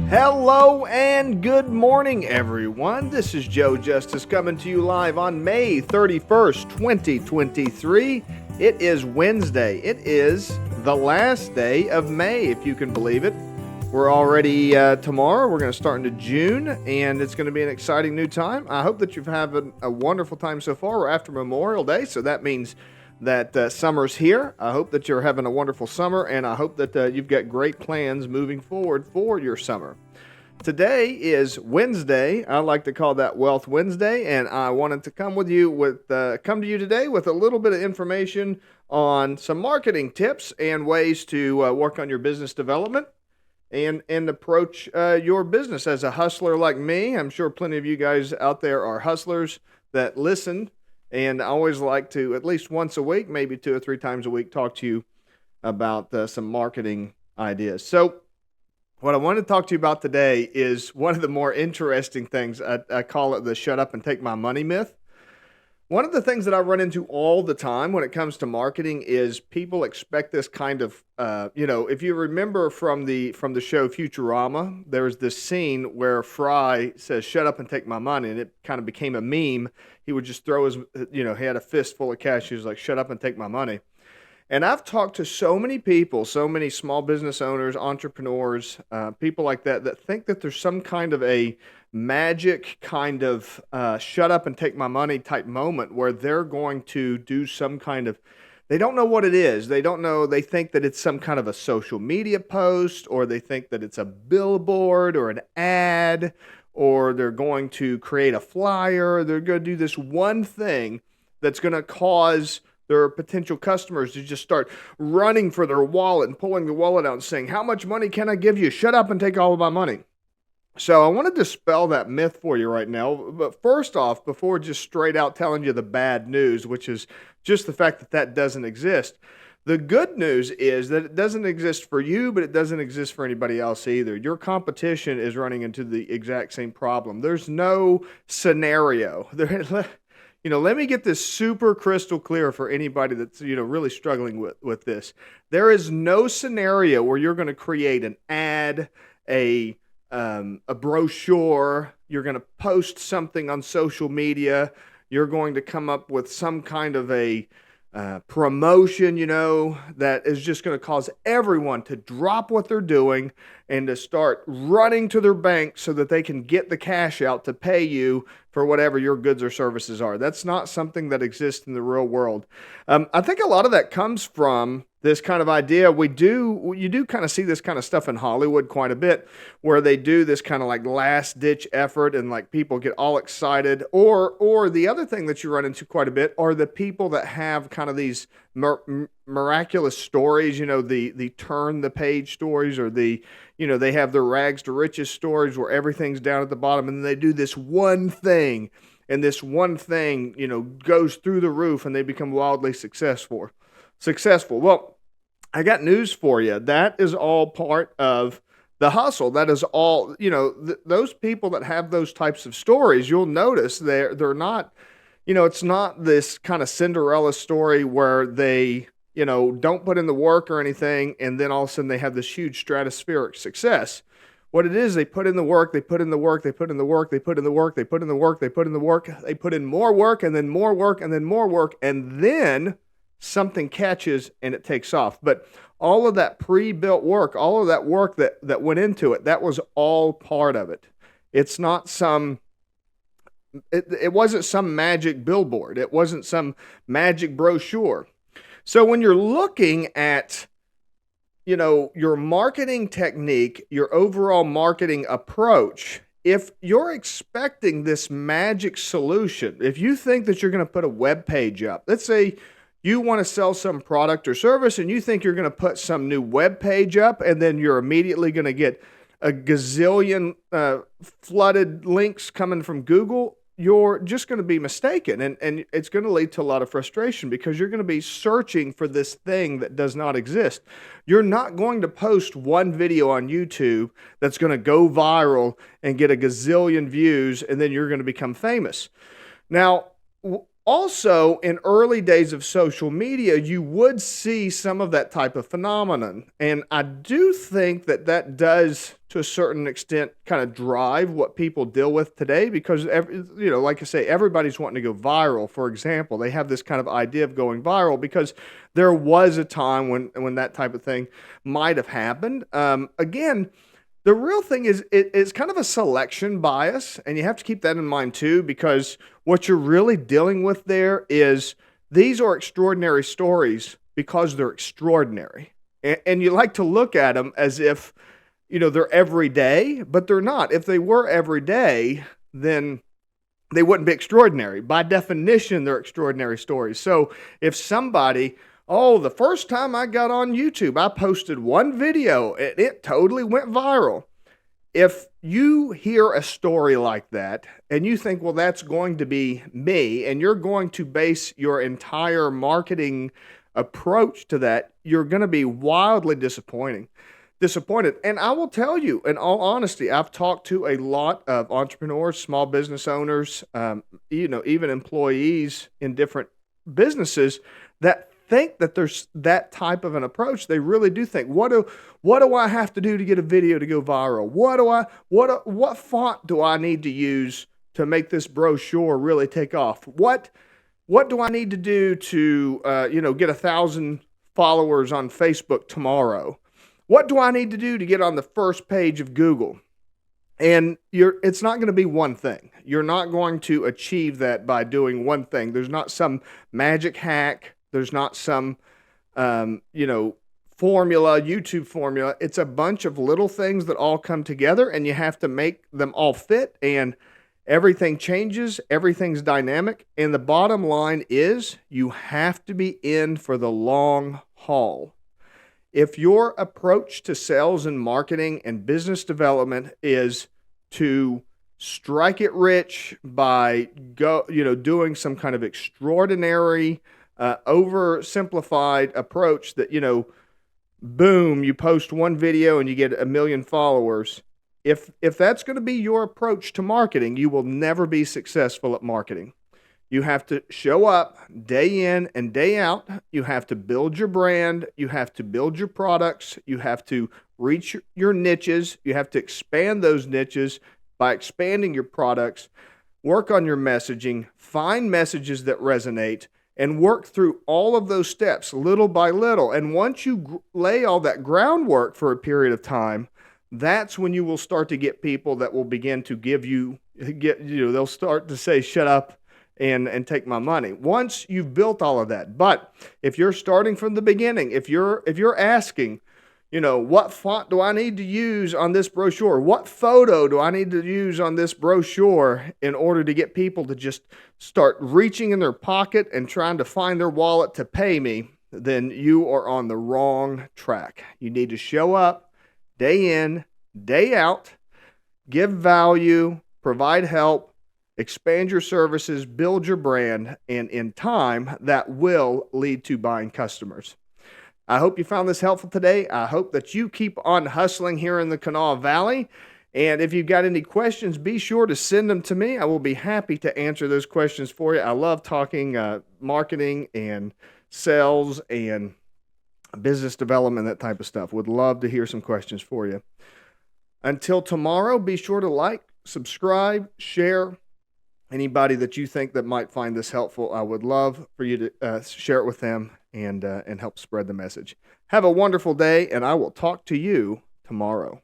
Hello and good morning, everyone. This is Joe Justice coming to you live on May 31st, 2023. It is Wednesday. It is the last day of May, if you can believe it. We're already tomorrow. We're going to start into June, and it's going to be an exciting new time. I hope that you've had a wonderful time so far. We're after Memorial Day, so that means that summer's here. I hope that you're having a wonderful summer, and I hope that you've got great plans moving forward for your summer. Today is Wednesday. I like to call that Wealth Wednesday, and I wanted to come to you today with a little bit of information on some marketing tips and ways to work on your business development and approach your business as a hustler like me. I'm sure plenty of you guys out there are hustlers that listen. And I always like to, at least once a week, maybe 2 or 3 times a week, talk to you about some marketing ideas. So what I want to talk to you about today is one of the more interesting things. I call it the shut up and take my money myth. One of the things that I run into all the time when it comes to marketing is people expect this kind of, if you remember from the show Futurama, there's this scene where Fry says, "Shut up and take my money," and it kind of became a meme. He would just throw his, he had a fist full of cash. He was like, "Shut up and take my money." And I've talked to so many people, so many small business owners, entrepreneurs, people like that think that there's some kind of a magic kind of shut up and take my money type moment where they're going to do some kind of, they don't know what it is. They don't know. They think that it's some kind of a social media post, or they think that it's a billboard or an ad, or they're going to create a flyer. They're going to do this one thing that's going to cause their potential customers to just start running for their wallet and pulling the wallet out and saying, "How much money can I give you? Shut up and take all of my money." So I want to dispel that myth for you right now. But first off, before just straight out telling you the bad news, which is just the fact that that doesn't exist, the good news is that it doesn't exist for you, but it doesn't exist for anybody else either. Your competition is running into the exact same problem. There's no scenario. Let me get this super crystal clear for anybody that's, really struggling with this. There is no scenario where you're going to create an ad, a brochure, you're going to post something on social media, you're going to come up with some kind of a promotion, that is just going to cause everyone to drop what they're doing and to start running to their bank so that they can get the cash out to pay you for whatever your goods or services are. That's not something that exists in the real world. I think a lot of that comes from this kind of idea. You do kind of see this kind of stuff in Hollywood quite a bit, where they do this kind of like last ditch effort and like people get all excited. Or the other thing that you run into quite a bit are the people that have kind of these miraculous stories, the turn the page stories, or they have their rags to riches stories where everything's down at the bottom, and then they do this one thing, and this one thing, goes through the roof, and they become wildly successful. Well, I got news for you. That is all part of the hustle. That is all, those people that have those types of stories, you'll notice they're not, it's not this kind of Cinderella story where they, don't put in the work or anything, and then all of a sudden they have this huge stratospheric success. What it is, they put in the work, they put in the work, they put in the work, they put in the work, they put in the work, they put in the work, they put in more work, and then more work, and then more work, and then something catches and it takes off. But all of that pre-built work, all of that work that went into it, that was all part of it. It's not it wasn't some magic billboard. It wasn't some magic brochure. So when you're looking at, your marketing technique, your overall marketing approach, if you're expecting this magic solution, if you think that you're going to put a web page up, let's say you want to sell some product or service and you think you're going to put some new web page up, and then you're immediately going to get a gazillion flooded links coming from Google, you're just going to be mistaken. And it's going to lead to a lot of frustration because you're going to be searching for this thing that does not exist. You're not going to post one video on YouTube that's going to go viral and get a gazillion views, and then you're going to become famous. Now, Also, in early days of social media, you would see some of that type of phenomenon. And I do think that that does, to a certain extent, kind of drive what people deal with today because, like I say, everybody's wanting to go viral. For example, they have this kind of idea of going viral because there was a time when that type of thing might have happened. Again, the real thing is it's kind of a selection bias, and you have to keep that in mind too, because what you're really dealing with there is these are extraordinary stories because they're extraordinary. And you like to look at them as if, they're every day, but they're not. If they were every day, then they wouldn't be extraordinary. By definition, they're extraordinary stories. So if somebody, oh, the first time I got on YouTube, I posted one video and it totally went viral. If you hear a story like that and you think, well, that's going to be me, and you're going to base your entire marketing approach to that, you're going to be wildly disappointed. And I will tell you, in all honesty, I've talked to a lot of entrepreneurs, small business owners, even employees in different businesses that think that there's that type of an approach. They really do think, what do I have to do to get a video to go viral? What font do I need to use to make this brochure really take off? What do I need to do to get 1,000 followers on Facebook tomorrow? What do I need to do to get on the first page of Google? And it's not going to be one thing. You're not going to achieve that by doing one thing. There's not some magic hack. There's not some, formula, YouTube formula. It's a bunch of little things that all come together, and you have to make them all fit, and everything changes. Everything's dynamic. And the bottom line is you have to be in for the long haul. If your approach to sales and marketing and business development is to strike it rich by doing some kind of extraordinary, oversimplified approach that, boom, you post one video and you get 1 million followers. If that's going to be your approach to marketing, you will never be successful at marketing. You have to show up day in and day out. You have to build your brand. You have to build your products. You have to reach your niches. You have to expand those niches by expanding your products. Work on your messaging. Find messages that resonate and work through all of those steps little by little. And once you lay all that groundwork for a period of time, that's when you will start to get people that will begin to they'll start to say, shut up and take my money once you've built all of that. But if you're starting from the beginning, if you're asking, what font do I need to use on this brochure? What photo do I need to use on this brochure in order to get people to just start reaching in their pocket and trying to find their wallet to pay me, then you are on the wrong track. You need to show up day in, day out, give value, provide help, expand your services, build your brand, and in time, that will lead to buying customers. I hope you found this helpful today. I hope that you keep on hustling here in the Kanawha Valley. And if you've got any questions, be sure to send them to me. I will be happy to answer those questions for you. I love talking marketing and sales and business development, that type of stuff. Would love to hear some questions for you. Until tomorrow, be sure to like, subscribe, share. Anybody that you think that might find this helpful, I would love for you to share it with them and help spread the message. Have a wonderful day, and I will talk to you tomorrow.